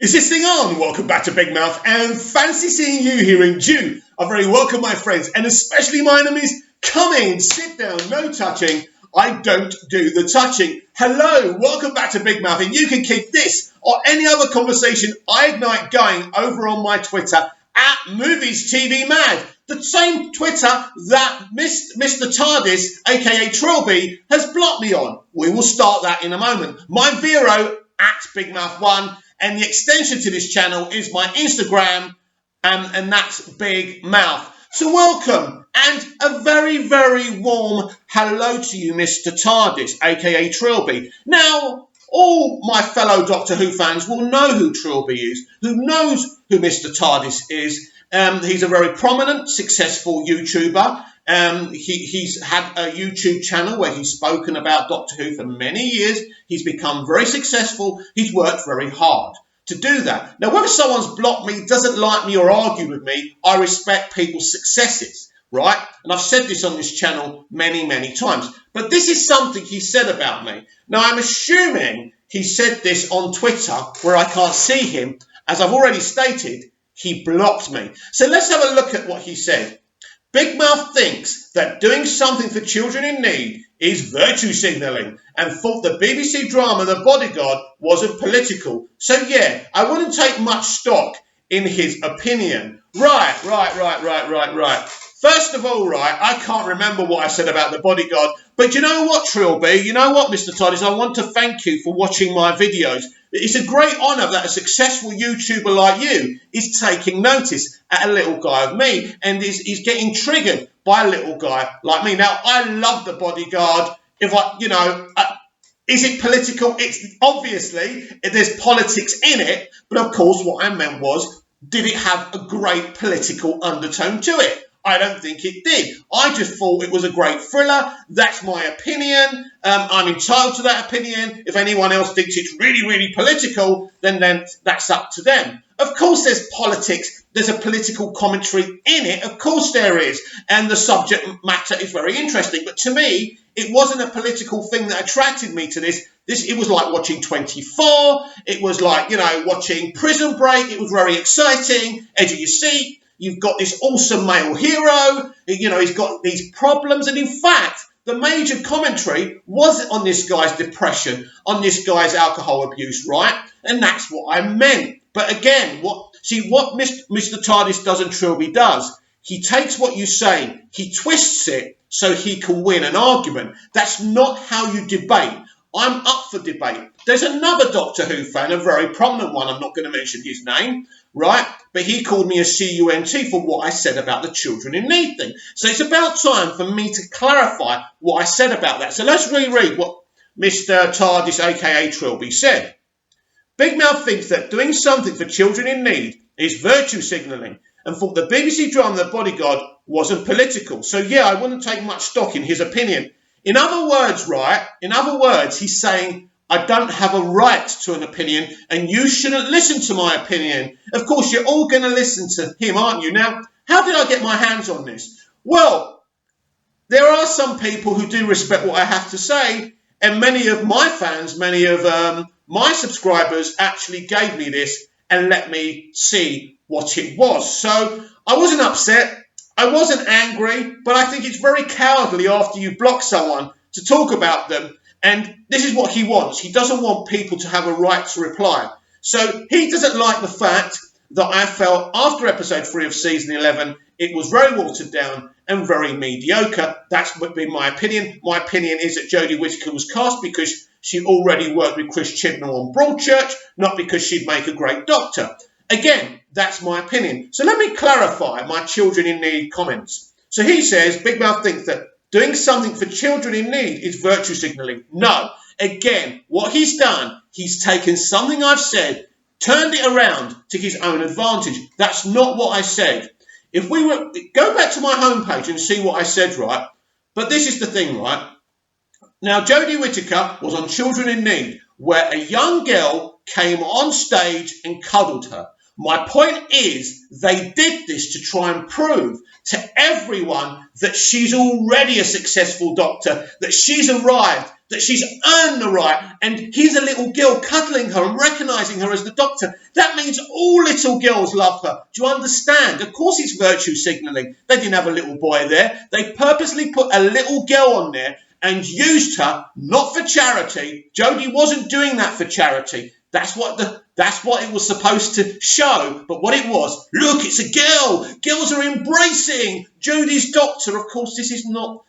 Is this thing on? Welcome back to Big Mouth, and fancy seeing you here in June. I'm very welcome, my friends, and especially my enemies. Come in, sit down, no touching. I don't do the touching. Hello, welcome back to Big Mouth, and you can keep this or any other conversation I ignite going over on my Twitter at Movies TV Mad. The same Twitter that Mr. Tardis, aka Trilby, has blocked me on. We will start that in a moment. My Vero at Big Mouth 1. And the extension to this channel is my Instagram, and that's Big Mouth. So welcome, and a very, very warm hello to you, Mr. Tardis, aka Trilby. Now, all my fellow Doctor Who fans will know who Trilby is, who knows who Mr. Tardis is. He's a very prominent, successful YouTuber. He's had a YouTube channel where he's spoken about Doctor Who for many years. He's become very successful. He's worked very hard to do that. Now, whether someone's blocked me, doesn't like me, or argue with me, I respect people's successes, right? And I've said this on this channel many, many times. But this is something he said about me. Now, I'm assuming he said this on Twitter, where I can't see him. As I've already stated, he blocked me. So let's have a look at what he said. Big Mouth thinks that doing something for children in need is virtue signalling and thought the BBC drama The Bodyguard wasn't political. So yeah, I wouldn't take much stock in his opinion. Right. First of all, I can't remember what I said about The Bodyguard, but you know what, Trilby? You know what, Mr. Tardis? I want to thank you for watching my videos. It's a great honour that a successful YouTuber like you is taking notice at a little guy of me and is getting triggered by a little guy like me. Now, I love The Bodyguard. Is it political? It's obviously, there's politics in it, but of course what I meant was, did it have a great political undertone to it? I don't think it did. I just thought it was a great thriller. That's my opinion. I'm entitled to that opinion. If anyone else thinks it's really, really political, then that's up to them. Of course there's politics. There's a political commentary in it. Of course there is. And the subject matter is very interesting. But to me, it wasn't a political thing that attracted me to this. It was like watching 24. It was like, watching Prison Break. It was very exciting. Edge of your seat. You've got this awesome male hero, he's got these problems. And in fact, the major commentary was on this guy's depression, on this guy's alcohol abuse, right? And that's what I meant. But again, what Mr. Tardis does and Trilby does, he takes what you say, he twists it so he can win an argument. That's not how you debate. I'm up for debate. There's another Doctor Who fan, a very prominent one, I'm not going to mention his name, right? But he called me a cunt for what I said about the children in need thing. So it's about time for me to clarify what I said about that. So let's reread what Mr. Tardis, aka Trilby, said. Big Mouth thinks that doing something for children in need is virtue signalling and thought the BBC drama The Bodyguard wasn't political. So yeah, I wouldn't take much stock in his opinion. In other words, he's saying, I don't have a right to an opinion and you shouldn't listen to my opinion. Of course, you're all going to listen to him, aren't you? Now, how did I get my hands on this? Well, there are some people who do respect what I have to say, and many of my fans, many of my subscribers actually gave me this and let me see what it was. So I wasn't upset. I wasn't angry, but I think it's very cowardly after you block someone to talk about them. And this is what he wants. He doesn't want people to have a right to reply. So he doesn't like the fact that I felt after episode 3 of season 11, it was very watered down and very mediocre. That's been my opinion. My opinion is that Jodie Whittaker was cast because she already worked with Chris Chibnall on Broadchurch, not because she'd make a great doctor. Again, that's my opinion. So let me clarify my children in need comments. So he says, Big Mouth thinks that doing something for children in need is virtue signalling. No. Again, what he's done, he's taken something I've said, turned it around to his own advantage. That's not what I said. If we were, go back to my homepage and see what I said, right? But this is the thing, right? Now, Jodie Whittaker was on Children in Need, where a young girl came on stage and cuddled her. My point is, they did this to try and prove to everyone that she's already a successful doctor, that she's arrived that she's earned the right, and here's a little girl cuddling her and recognising her as the doctor. That means all little girls love her. Do you understand? Of course it's virtue signalling. They didn't have a little boy there. They purposely put a little girl on there and used her, not for charity. Jodie wasn't doing that for charity. That's what it was supposed to show. But what it was, look, it's a girl. Girls are embracing Jodie's doctor. Of course, this is not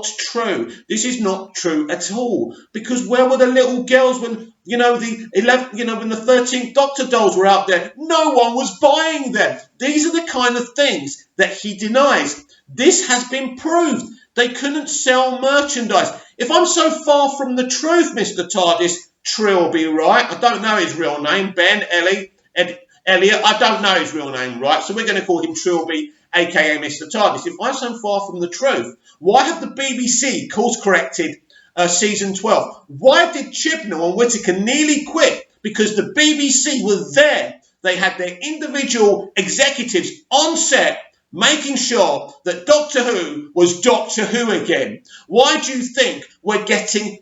true. This is not true at all. Because where were the little girls when, when the 13th Doctor dolls were out there? No one was buying them. These are the kind of things that he denies. This has been proved. They couldn't sell merchandise. If I'm so far from the truth, Mr. TARDIS, Trilby, right? I don't know his real name. Ben, Elliot, I don't know his real name, right? So we're going to call him Trilby, a.k.a. Mr. TARDIS. If I'm so far from the truth, why have the BBC course-corrected season 12? Why did Chibnall and Whittaker nearly quit? Because the BBC were there. They had their individual executives on set making sure that Doctor Who was Doctor Who again. Why do you think we're getting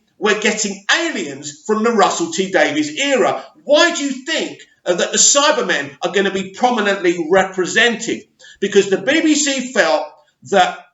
aliens from the Russell T Davies era? Why do you think that the Cybermen are going to be prominently represented? Because the BBC felt that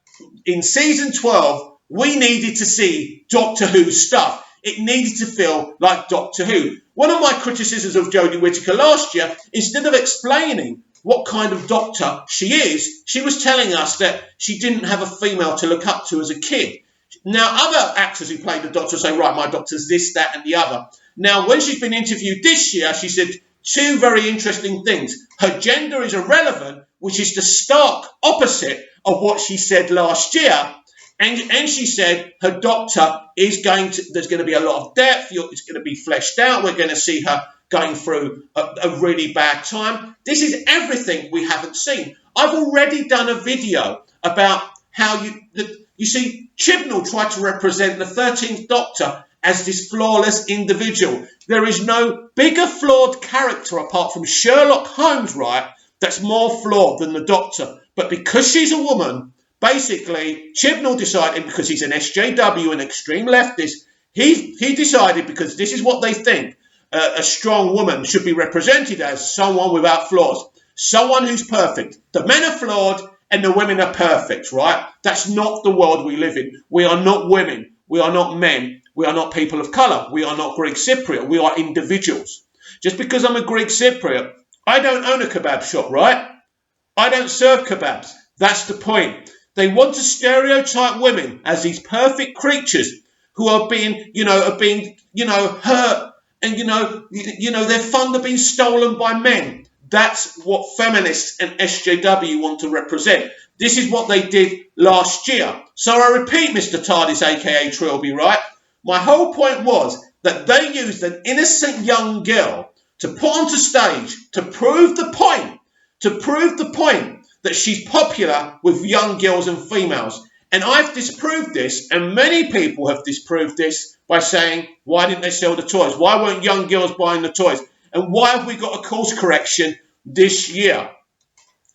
in season 12, we needed to see Doctor Who stuff. It needed to feel like Doctor Who. One of my criticisms of Jodie Whittaker last year, instead of explaining what kind of doctor she is, she was telling us that she didn't have a female to look up to as a kid. Now, other actors who played the doctor say, right, my doctor's this, that, and the other. Now, when she's been interviewed this year, she said two very interesting things. Her gender is irrelevant, which is the stark opposite of what she said last year. And she said her doctor there's going to be a lot of depth. It's going to be fleshed out. We're going to see her going through a really bad time. This is everything we haven't seen. I've already done a video about how you see, Chibnall tried to represent the 13th Doctor as this flawless individual. There is no bigger flawed character apart from Sherlock Holmes, right, that's more flawed than the Doctor. But because she's a woman, basically, Chibnall decided, because he's an SJW, an extreme leftist, he decided, because this is what they think, a strong woman should be represented as someone without flaws, someone who's perfect. The men are flawed and the women are perfect, right? That's not the world we live in. We are not women. We are not men. We are not people of colour. We are not Greek Cypriot. We are individuals. Just because I'm a Greek Cypriot, I don't own a kebab shop, right? I don't serve kebabs. That's the point. They want to stereotype women as these perfect creatures who are being hurt, and their fun are being stolen by men. That's what feminists and SJW want to represent. This is what they did last year. So I repeat, Mr. TARDIS, aka Trilby, right? My whole point was that they used an innocent young girl to put onto stage to prove the point that she's popular with young girls and females. And I've disproved this, and many people have disproved this by saying, why didn't they sell the toys? Why weren't young girls buying the toys? And why have we got a course correction this year?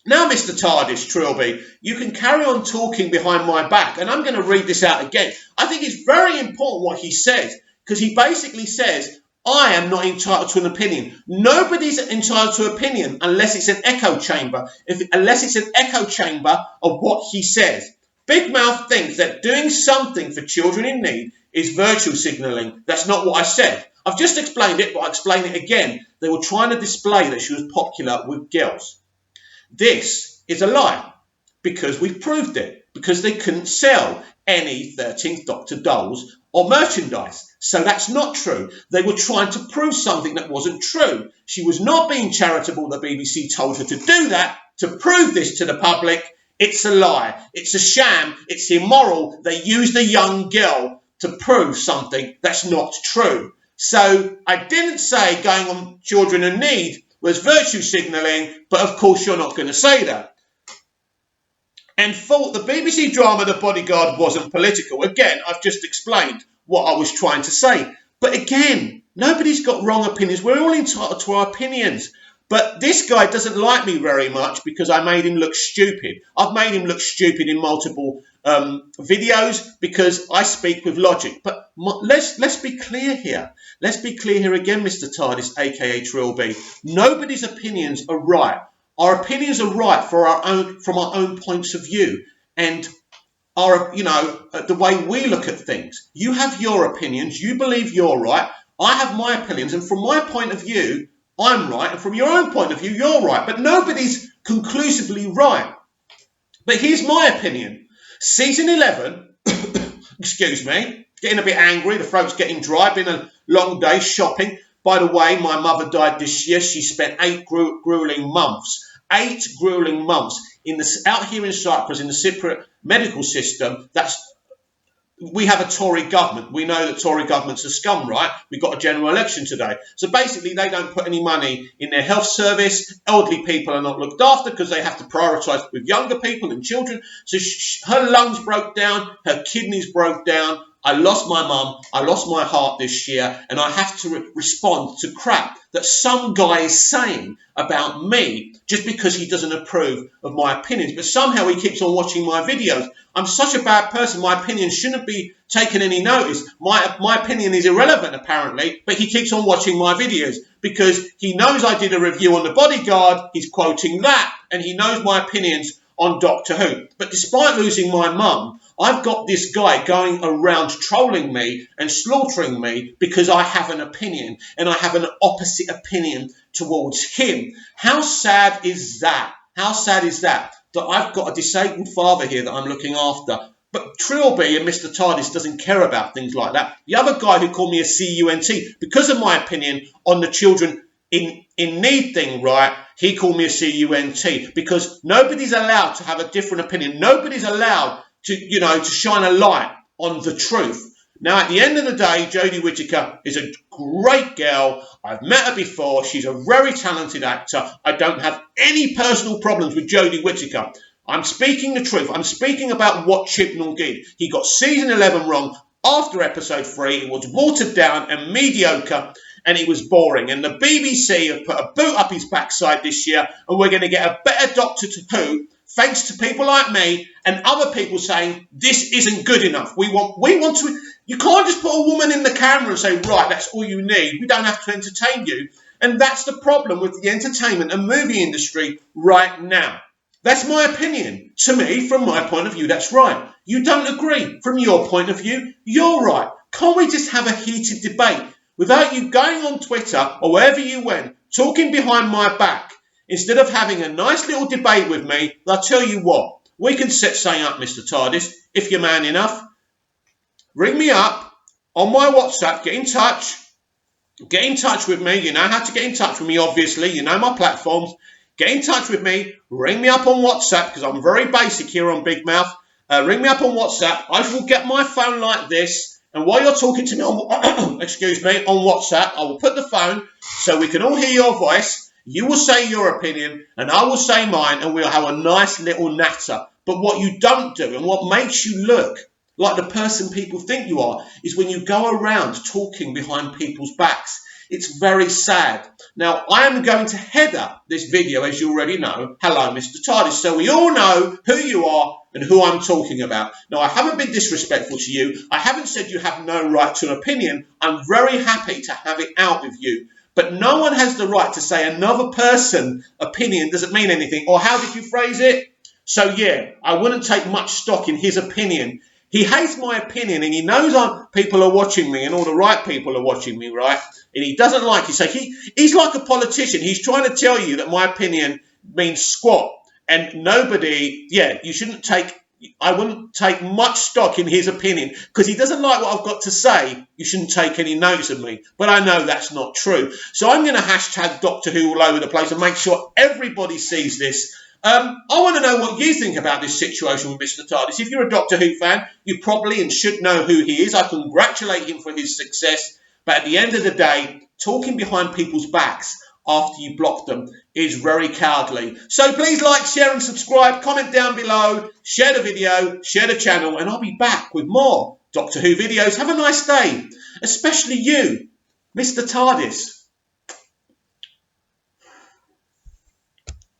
Now, Mr. TARDIS, Trilby, you can carry on talking behind my back, and I'm going to read this out again. I think it's very important what he says, because he basically says, I am not entitled to an opinion. Nobody's entitled to an opinion unless it's an echo chamber, unless it's an echo chamber of what he says. Big Mouth thinks that doing something for children in need is virtue signalling. That's not what I said. I've just explained it, but I'll explain it again. They were trying to display that she was popular with girls. This is a lie, because we've proved it, because they couldn't sell any 13th Doctor dolls or merchandise. So that's not true. They were trying to prove something that wasn't true. She was not being charitable. The BBC told her to do that, to prove this to the public. It's a lie. It's a sham. It's immoral. They used a young girl to prove something that's not true. So I didn't say going on children in need was virtue signalling, but of course you're not going to say that. And thought the BBC drama The Bodyguard wasn't political. Again, I've just explained what I was trying to say. But again, nobody's got wrong opinions. We're all entitled to our opinions. But this guy doesn't like me very much because I made him look stupid. I've made him look stupid in multiple videos because I speak with logic. But let's be clear here. Let's be clear here again, Mr. TARDIS, aka Trilby. Nobody's opinions are right. Our opinions are right from our own points of view, and the way we look at things. You have your opinions. You believe you're right. I have my opinions, and from my point of view, I'm right, and from your own point of view, you're right. But nobody's conclusively right. But here's my opinion. Season 11, excuse me, getting a bit angry, the throat's getting dry, been a long day shopping. By the way, my mother died this year. She spent 8 grueling months. 8 grueling months out here in Cyprus, in the Cypriot medical system. We have a Tory government. We know that Tory government's a scum, right? We've got a general election today. So basically, they don't put any money in their health service. Elderly people are not looked after because they have to prioritise with younger people and children. So her lungs broke down, her kidneys broke down. I lost my mum, I lost my heart this year, and I have to respond to crap that some guy is saying about me just because he doesn't approve of my opinions. But somehow he keeps on watching my videos. I'm such a bad person, my opinion shouldn't be taken any notice. My opinion is irrelevant apparently, but he keeps on watching my videos because he knows I did a review on The Bodyguard, he's quoting that, and he knows my opinions on Doctor Who. But despite losing my mum, I've got this guy going around trolling me and slaughtering me because I have an opinion, and I have an opposite opinion towards him. How sad is that? How sad is that? That I've got a disabled father here that I'm looking after. But Trilby and Mr. TARDIS doesn't care about things like that. The other guy who called me a CUNT because of my opinion on the children in need thing, right? He called me a CUNT because nobody's allowed to have a different opinion. Nobody's allowed to shine a light on the truth. Now, at the end of the day, Jodie Whittaker is a great girl. I've met her before. She's a very talented actor. I don't have any personal problems with Jodie Whittaker. I'm speaking the truth. I'm speaking about what Chibnall did. He got season 11 wrong after episode 3. It was watered down and mediocre, and it was boring. And the BBC have put a boot up his backside this year, and we're going to get a better Doctor Who, thanks to people like me and other people saying this isn't good enough. We want to. You can't just put a woman in the camera and say, right, that's all you need. We don't have to entertain you. And that's the problem with the entertainment and movie industry right now. That's my opinion. To me, from my point of view, that's right. You don't agree. From your point of view, you're right. Can't we just have a heated debate without you going on Twitter or wherever you went, talking behind my back, instead of having a nice little debate with me? I'll tell you what, we can set something up, Mr. TARDIS, if you're man enough. Ring me up on my WhatsApp, get in touch with me. You know how to get in touch with me, obviously. You know my platforms. Get in touch with me. Ring me up on WhatsApp because I'm very basic here on Big Mouth. Ring me up on WhatsApp. I will get my phone like this. And while you're talking to me on, excuse me, on WhatsApp, I will put the phone so we can all hear your voice. You will say your opinion and I will say mine, and we'll have a nice little natter. But what you don't do and what makes you look like the person people think you are is when you go around talking behind people's backs. It's very sad. Now, I am going to header this video, as you already know. Hello, Mr. TARDIS. So we all know who you are and who I'm talking about. Now, I haven't been disrespectful to you. I haven't said you have no right to an opinion. I'm very happy to have it out with you. But no one has the right to say another person's opinion doesn't mean anything. Or how did you phrase it? So, yeah, I wouldn't take much stock in his opinion. He hates my opinion, and he knows people are watching me, and all the right people are watching me, right? And he doesn't like it. So he's like a politician. He's trying to tell you that my opinion means squat. And I wouldn't take much stock in his opinion because he doesn't like what I've got to say. You shouldn't take any notice of me. But I know that's not true. So I'm going to hashtag Doctor Who all over the place and make sure everybody sees this. I want to know what you think about this situation with Mr. TARDIS. If you're a Doctor Who fan, you probably and should know who he is. I congratulate him for his success. But at the end of the day, talking behind people's backs after you block them is very cowardly. So please like, share and subscribe. Comment down below. Share the video. Share the channel. And I'll be back with more Doctor Who videos. Have a nice day. Especially you, Mr. TARDIS.